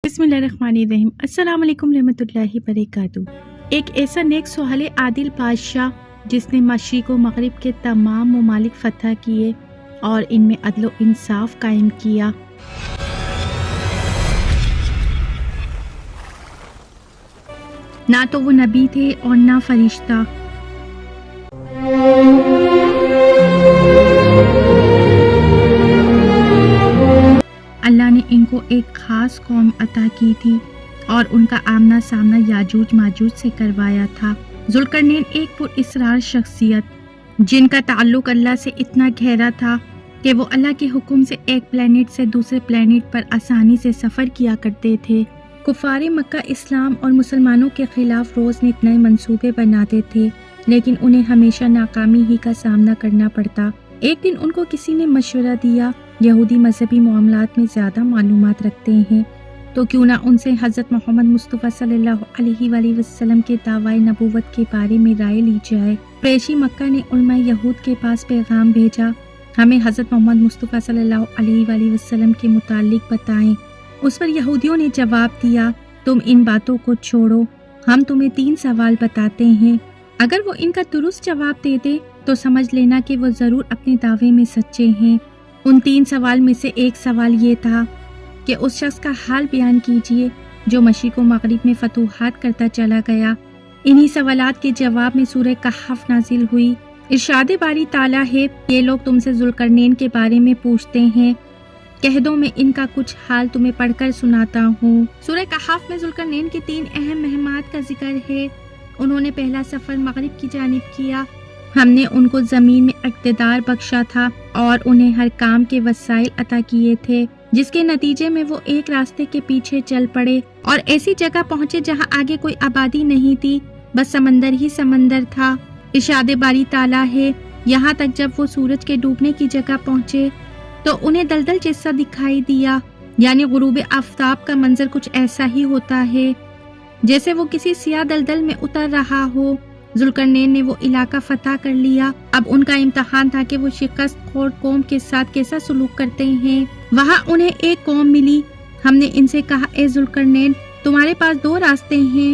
بسم اللہ الرحمن الرحیم۔ السلام علیکم رحمۃ اللہ وبرکاتہ۔ ایک ایسا نیک سہل عادل بادشاہ جس نے مشرق و مغرب کے تمام ممالک فتح کیے اور ان میں عدل و انصاف قائم کیا۔ نہ تو وہ نبی تھے اور نہ فرشتہ۔ اللہ نے ان کو ایک خاص قوم عطا کی تھی اور ان کا آمنا سامنا یاجوج ماجوج سے کروایا تھا۔ ذوالقرنین ایک پر اسرار شخصیت جن کا تعلق اللہ سے اتنا گہرا تھا کہ وہ اللہ کے حکم سے ایک پلانٹ سے دوسرے پلانٹ پر آسانی سے سفر کیا کرتے تھے۔ کفار مکہ اسلام اور مسلمانوں کے خلاف روز نت نئے منصوبے بناتے تھے، لیکن انہیں ہمیشہ ناکامی ہی کا سامنا کرنا پڑتا۔ ایک دن ان کو کسی نے مشورہ دیا، یہودی مذہبی معاملات میں زیادہ معلومات رکھتے ہیں تو کیوں نہ ان سے حضرت محمد مصطفیٰ صلی اللہ علیہ وآلہ وسلم کے دعوی نبوت کے بارے میں رائے لی جائے۔ قریشی مکہ نے علماء یہود کے پاس پیغام بھیجا، ہمیں حضرت محمد مصطفیٰ صلی اللہ علیہ وآلہ وسلم کے متعلق بتائیں۔ اس پر یہودیوں نے جواب دیا، تم ان باتوں کو چھوڑو، ہم تمہیں 3 سوال بتاتے ہیں، اگر وہ ان کا درست جواب دے دے تو سمجھ لینا کہ وہ ضرور اپنے دعوے میں سچے ہیں۔ ان 3 سوال میں سے ایک سوال یہ تھا کہ اس شخص کا حال بیان کیجئے جو مشرق و مغرب میں فتوحات کرتا چلا گیا۔ انہی سوالات کے جواب میں سورہ کہف نازل ہوئی۔ ارشاد باری تعالیٰ ہے، یہ لوگ تم سے ذوالقرنین کے بارے میں پوچھتے ہیں، کہہ دو میں ان کا کچھ حال تمہیں پڑھ کر سناتا ہوں۔ سورہ کہف میں ذوالقرنین کی 3 اہم مہمات کا ذکر ہے۔ انہوں نے پہلا سفر مغرب کی جانب کیا، ہم نے ان کو زمین میں اقتدار بخشا تھا اور انہیں ہر کام کے وسائل عطا کیے تھے، جس کے نتیجے میں وہ ایک راستے کے پیچھے چل پڑے اور ایسی جگہ پہنچے جہاں آگے کوئی آبادی نہیں تھی، بس سمندر ہی سمندر تھا۔ ارشاد باری تعالیٰ ہے، یہاں تک جب وہ سورج کے ڈوبنے کی جگہ پہنچے تو انہیں دلدل جیسا دکھائی دیا، یعنی غروب آفتاب کا منظر کچھ ایسا ہی ہوتا ہے جیسے وہ کسی سیاہ دلدل میں اتر رہا ہو۔ ذوالقرنین نے وہ علاقہ فتح کر لیا۔ اب ان کا امتحان تھا کہ وہ شکست خورد قوم کے ساتھ کیسا سلوک کرتے ہیں۔ وہاں انہیں ایک قوم ملی۔ ہم نے ان سے کہا، اے ذوالقرنین، تمہارے پاس 2 راستے ہیں،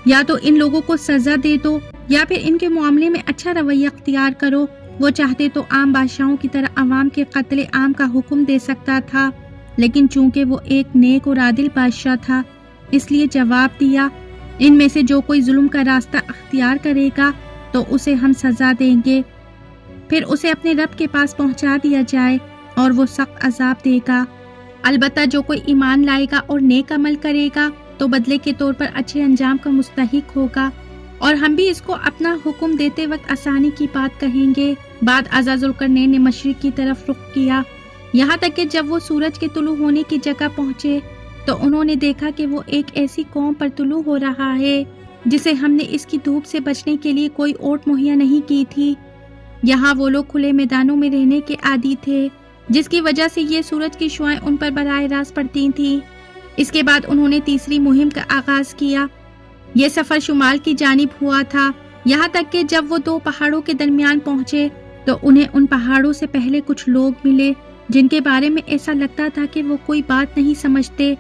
یا تو ان لوگوں کو سزا دے دو یا پھر ان کے معاملے میں اچھا رویہ اختیار کرو۔ وہ چاہتے تو عام بادشاہوں کی طرح عوام کے قتل عام کا حکم دے سکتا تھا، لیکن چونکہ وہ ایک نیک اور عادل بادشاہ تھا اس لیے جواب دیا، ان میں سے جو کوئی ظلم کا راستہ اختیار کرے گا تو اسے ہم سزا دیں گے، پھر اسے اپنے رب کے پاس پہنچا دیا جائے اور وہ سخت عذاب دے گا۔ البتہ جو کوئی ایمان لائے گا اور نیک عمل کرے گا تو بدلے کے طور پر اچھے انجام کا مستحق ہوگا، اور ہم بھی اس کو اپنا حکم دیتے وقت آسانی کی بات کہیں گے۔ بعد ازاں ذوالقرنین نے مشرق کی طرف رخ کیا، یہاں تک کہ جب وہ سورج کے طلوع ہونے کی جگہ پہنچے تو انہوں نے دیکھا کہ وہ ایک ایسی قوم پر طلوع ہو رہا ہے جسے ہم نے اس کی دھوپ سے بچنے کے لیے کوئی اوٹ مہیا نہیں کی تھی۔ یہاں وہ لوگ کھلے میدانوں میں رہنے کے عادی تھے، جس کی وجہ سے یہ سورج کی شعاعیں ان پر براہ راست پڑتی تھیں۔ اس کے بعد انہوں نے تیسری مہم کا آغاز کیا۔ یہ سفر شمال کی جانب ہوا تھا، یہاں تک کہ جب وہ 2 پہاڑوں کے درمیان پہنچے تو انہیں ان پہاڑوں سے پہلے کچھ لوگ ملے جن کے بارے میں ایسا لگتا تھا کہ وہ کوئی بات نہیں سمجھتے۔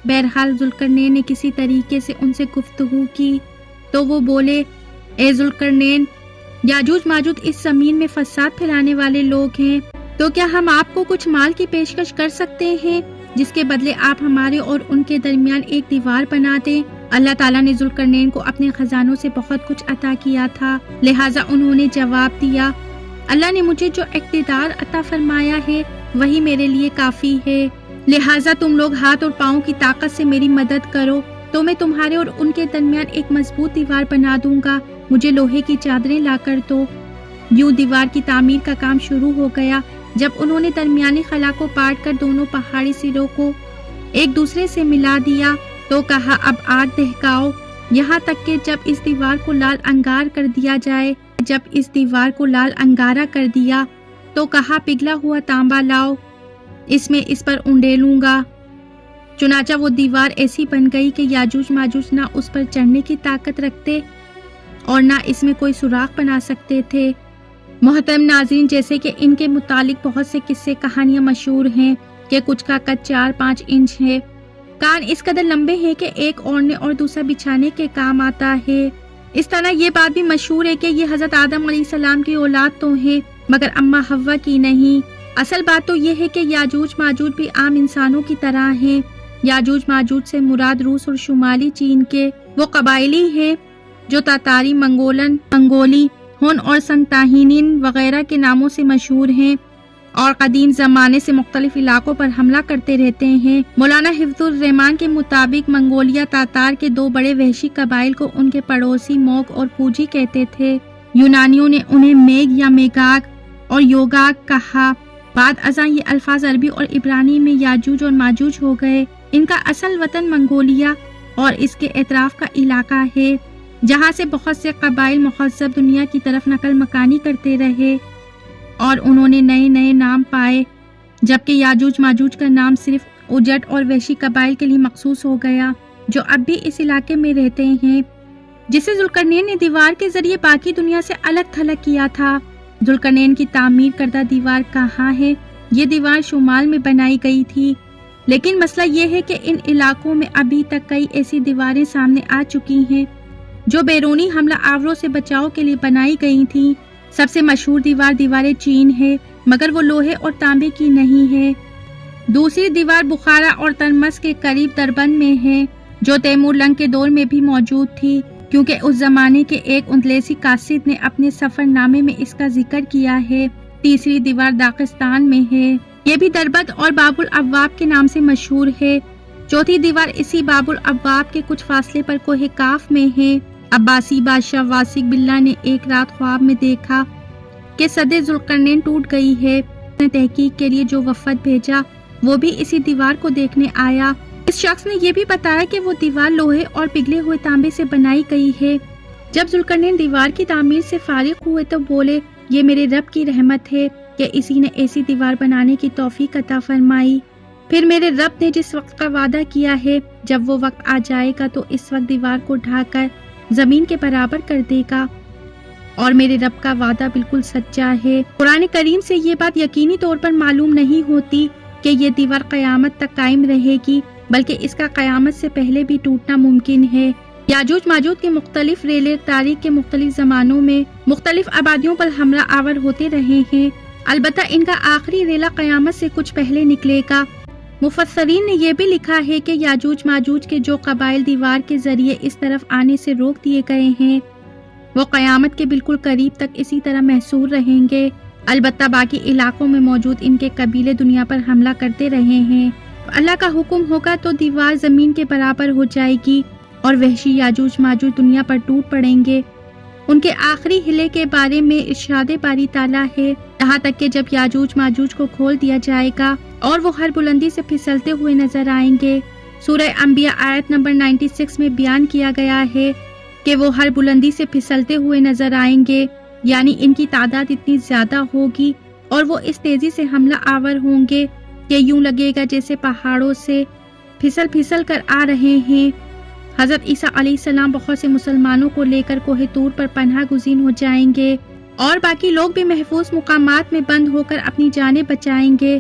بہرحال ذوالقرنین نے کسی طریقے سے ان سے گفتگو کی تو وہ بولے، اے ذوالقرنین، یاجوج ماجوج اس زمین میں فساد پھیلانے والے لوگ ہیں، تو کیا ہم آپ کو کچھ مال کی پیشکش کر سکتے ہیں جس کے بدلے آپ ہمارے اور ان کے درمیان ایک دیوار بنا دیں؟ اللہ تعالیٰ نے ذوالقرنین کو اپنے خزانوں سے بہت کچھ عطا کیا تھا، لہٰذا انہوں نے جواب دیا، اللہ نے مجھے جو اقتدار عطا فرمایا ہے وہی میرے لیے کافی ہے، لہٰذا تم لوگ ہاتھ اور پاؤں کی طاقت سے میری مدد کرو تو میں تمہارے اور ان کے درمیان ایک مضبوط دیوار بنا دوں گا، مجھے لوہے کی چادریں لا کر دو۔ یوں دیوار کی تعمیر کا کام شروع ہو گیا۔ جب انہوں نے درمیانی خلا کو پاٹ کر دونوں پہاڑی سروں کو ایک دوسرے سے ملا دیا تو کہا، اب آگ دہکاؤ، یہاں تک کہ جب اس دیوار کو لال انگار کر دیا جائے۔ جب اس دیوار کو لال انگارہ کر دیا تو کہا، پگھلا ہوا تانبا لاؤ، اس پر انڈیلوں گا۔ چنانچہ وہ دیوار ایسی بن گئی کہ یاجوج ماجوج نہ اس پر چڑھنے کی طاقت رکھتے اور نہ اس میں کوئی سوراخ بنا سکتے تھے۔ محترم ناظرین، جیسے کہ ان کے متعلق بہت سے قصے کہانیاں مشہور ہیں کہ کچھ کا قد 4-5 انچ ہے کان اس قدر لمبے ہیں کہ ایک اوڑھنے اور دوسرا بچھانے کے کام آتا ہے۔ اس طرح یہ بات بھی مشہور ہے کہ یہ حضرت آدم علیہ السلام کی اولاد تو ہیں مگر اماں حوا کی نہیں۔ اصل بات تو یہ ہے کہ یاجوج ماجوج بھی عام انسانوں کی طرح ہیں۔ یاجوج ماجوج سے مراد روس اور شمالی چین کے وہ قبائلی ہیں جو تاتاری، منگولی، ہن اور سنتاہینین وغیرہ کے ناموں سے مشہور ہیں اور قدیم زمانے سے مختلف علاقوں پر حملہ کرتے رہتے ہیں۔ مولانا حفظ الرحمان کے مطابق منگولیا تاتار کے دو بڑے وحشی قبائل کو ان کے پڑوسی موگ اور پوجی کہتے تھے۔ یونانیوں نے انہیں میگ یا میگاگ اور یوگاگ کہا۔ بعد ازاں یہ الفاظ عربی اور عبرانی میں یاجوج اور ماجوج ہو گئے۔ ان کا اصل وطن منگولیا اور اس کے اطراف کا علاقہ ہے جہاں سے بہت سے قبائل مہذب دنیا کی طرف نقل مکانی کرتے رہے اور انہوں نے نئے نئے نام پائے، جبکہ یاجوج ماجوج کا نام صرف اجٹ اور وحشی قبائل کے لیے مخصوص ہو گیا جو اب بھی اس علاقے میں رہتے ہیں، جسے ذوالقرنین نے دیوار کے ذریعے باقی دنیا سے الگ تھلگ کیا تھا۔ ذوالقرنین کی تعمیر کردہ دیوار کہاں ہے؟ یہ دیوار شمال میں بنائی گئی تھی، لیکن مسئلہ یہ ہے کہ ان علاقوں میں ابھی تک کئی ایسی دیواریں سامنے آ چکی ہیں جو بیرونی حملہ آوروں سے بچاؤ کے لیے بنائی گئی تھیں۔ سب سے مشہور دیوار چین ہے مگر وہ لوہے اور تانبے کی نہیں ہے۔ دوسری دیوار بخارا اور ترمس کے قریب دربند میں ہے جو تیمور لنگ کے دور میں بھی موجود تھی کیونکہ اس زمانے کے ایک اندلیسی قاصد نے اپنے سفر نامے میں اس کا ذکر کیا ہے۔ تیسری دیوار داغستان میں ہے، یہ بھی دربند اور باب الابواب کے نام سے مشہور ہے۔ چوتھی دیوار اسی باب الابواب کے کچھ فاصلے پر کوہ کاف میں ہے۔ عباسی بادشاہ واسق باللہ نے ایک رات خواب میں دیکھا کہ سد ذوالقرنین ٹوٹ گئی ہے۔ اس نے تحقیق کے لیے جو وفد بھیجا وہ بھی اسی دیوار کو دیکھنے آیا۔ اس شخص نے یہ بھی بتایا کہ وہ دیوار لوہے اور پگھلے ہوئے تانبے سے بنائی گئی ہے۔ جب ذوالقرنین دیوار کی تعمیر سے فارغ ہوئے تو بولے، یہ میرے رب کی رحمت ہے کہ اسی نے ایسی دیوار بنانے کی توفیق عطا فرمائی۔ پھر میرے رب نے جس وقت کا وعدہ کیا ہے جب وہ وقت آ جائے گا تو اس وقت دیوار کو ڈھا کر زمین کے برابر کر دے گا، اور میرے رب کا وعدہ بالکل سچا ہے۔ قرآن کریم سے یہ بات یقینی طور پر معلوم نہیں ہوتی کہ یہ دیوار قیامت تک قائم رہے گی، بلکہ اس کا قیامت سے پہلے بھی ٹوٹنا ممکن ہے۔ یاجوج ماجوج کے مختلف ریلے تاریخ کے مختلف زمانوں میں مختلف آبادیوں پر حملہ آور ہوتے رہے ہیں، البتہ ان کا آخری ریلا قیامت سے کچھ پہلے نکلے گا۔ مفسرین نے یہ بھی لکھا ہے کہ یاجوج ماجوج کے جو قبائل دیوار کے ذریعے اس طرف آنے سے روک دیے گئے ہیں وہ قیامت کے بالکل قریب تک اسی طرح محصور رہیں گے، البتہ باقی علاقوں میں موجود ان کے قبیلے دنیا پر حملہ کرتے رہے ہیں۔ اللہ کا حکم ہوگا تو دیوار زمین کے برابر ہو جائے گی اور وحشی یاجوج ماجوج دنیا پر ٹوٹ پڑیں گے۔ ان کے آخری ہلے کے بارے میں ارشاد باری تعالیٰ ہے، یہاں تک کہ جب یاجوج ماجوج کو کھول دیا جائے گا اور وہ ہر بلندی سے پھسلتے ہوئے نظر آئیں گے۔ سورہ انبیاء آیت نمبر 96 میں بیان کیا گیا ہے کہ وہ ہر بلندی سے پھسلتے ہوئے نظر آئیں گے، یعنی ان کی تعداد اتنی زیادہ ہوگی اور وہ اس تیزی سے حملہ آور ہوں گے کہ یوں لگے گا جیسے پہاڑوں سے پھسل کر آ رہے ہیں۔ حضرت عیسیٰ علیہ السلام بہت سے مسلمانوں کو لے کر کوہ طور پر پناہ گزین ہو جائیں گے اور باقی لوگ بھی محفوظ مقامات میں بند ہو کر اپنی جانیں بچائیں گے۔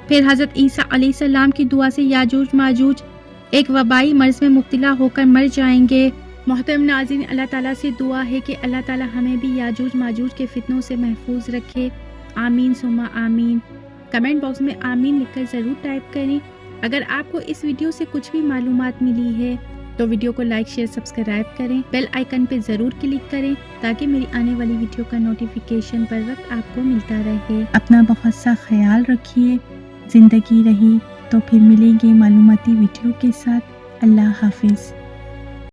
پھر حضرت عیسیٰ علیہ السلام کی دعا سے یاجوج ماجوج ایک وبائی مرض میں مبتلا ہو کر مر جائیں گے۔ محترم ناظرین، اللہ تعالیٰ سے دعا ہے کہ اللہ تعالیٰ ہمیں بھی یاجوج ماجوج کے فتنوں سے محفوظ رکھے، آمین ثم آمین۔ کمنٹ باکس میں آمین لکھ کر ضرور ٹائپ کریں۔ اگر آپ کو اس ویڈیو سے کچھ بھی معلومات ملی ہے تو ویڈیو کو لائک شیئر سبسکرائب کریں، بیل آئیکن پہ ضرور کلک کریں تاکہ میری آنے والی ویڈیو کا نوٹیفیکیشن پر وقت آپ کو ملتا رہے۔ اپنا بہت سا خیال رکھیے، زندگی رہی تو پھر ملیں گے معلوماتی ویڈیو کے ساتھ۔ اللہ حافظ۔